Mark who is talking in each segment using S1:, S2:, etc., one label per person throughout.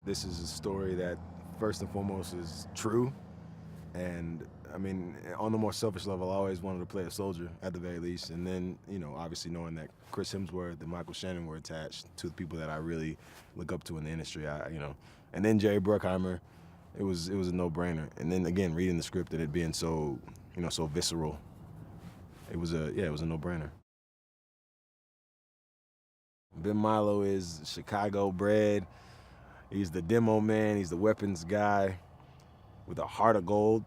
S1: This is a story that first and foremost is true. And I mean, on the more selfish level, I always wanted to play a soldier at the very least. And then, you know, obviously knowing that Chris Hemsworth and Michael Shannon were attached to the people that I really look up to in the industry, and then Jerry Bruckheimer, it was a no-brainer. And then again, reading the script and it being so, so visceral, it was a no-brainer. Ben Milo is Chicago bred. He's the demo man. He's the weapons guy with a heart of gold.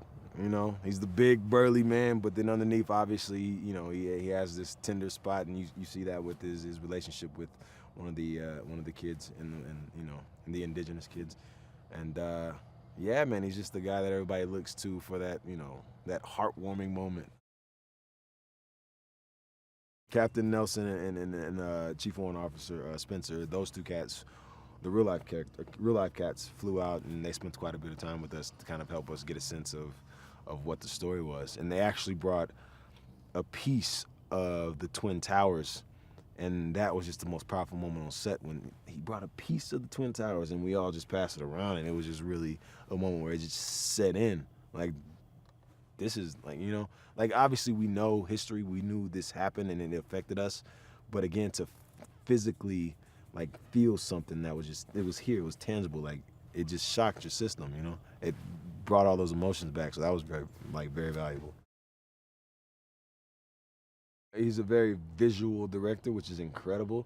S1: He's the big burly man, but then underneath, obviously, he has this tender spot, and you see that with his relationship with one of the kids and the indigenous kids, and yeah, man, he's just the guy that everybody looks to for that that heartwarming moment. Captain Nelson and Chief Warrant Officer Spencer, those two cats, the real life cats flew out and they spent quite a bit of time with us to kind of help us get a sense of what the story was. And they actually brought a piece of the Twin Towers, and that was just the most powerful moment on set when he brought a piece of the Twin Towers and we all just passed it around, and it was just really a moment where it just set in. Like, this is like obviously we know history, we knew this happened and it affected us, but again, to physically feel something that was just, it was here, it was tangible, it just shocked your system, it brought all those emotions back, so that was very valuable. He's a very visual director, which is incredible,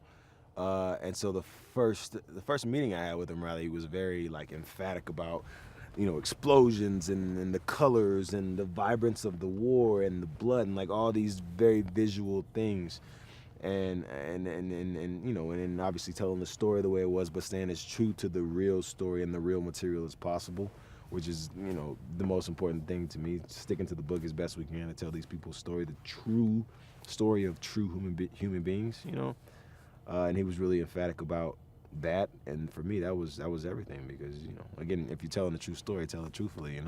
S1: and so the first meeting I had with him, he was very emphatic about explosions and the colors and the vibrance of the war and the blood and all these very visual things, and then obviously telling the story the way it was, but staying as true to the real story and the real material as possible, which is the most important thing to me. Sticking to the book as best we can to tell these people's story, the true story of true human beings, and he was really emphatic about that, and for me that was everything, because again, if you're telling the true story, tell it truthfully,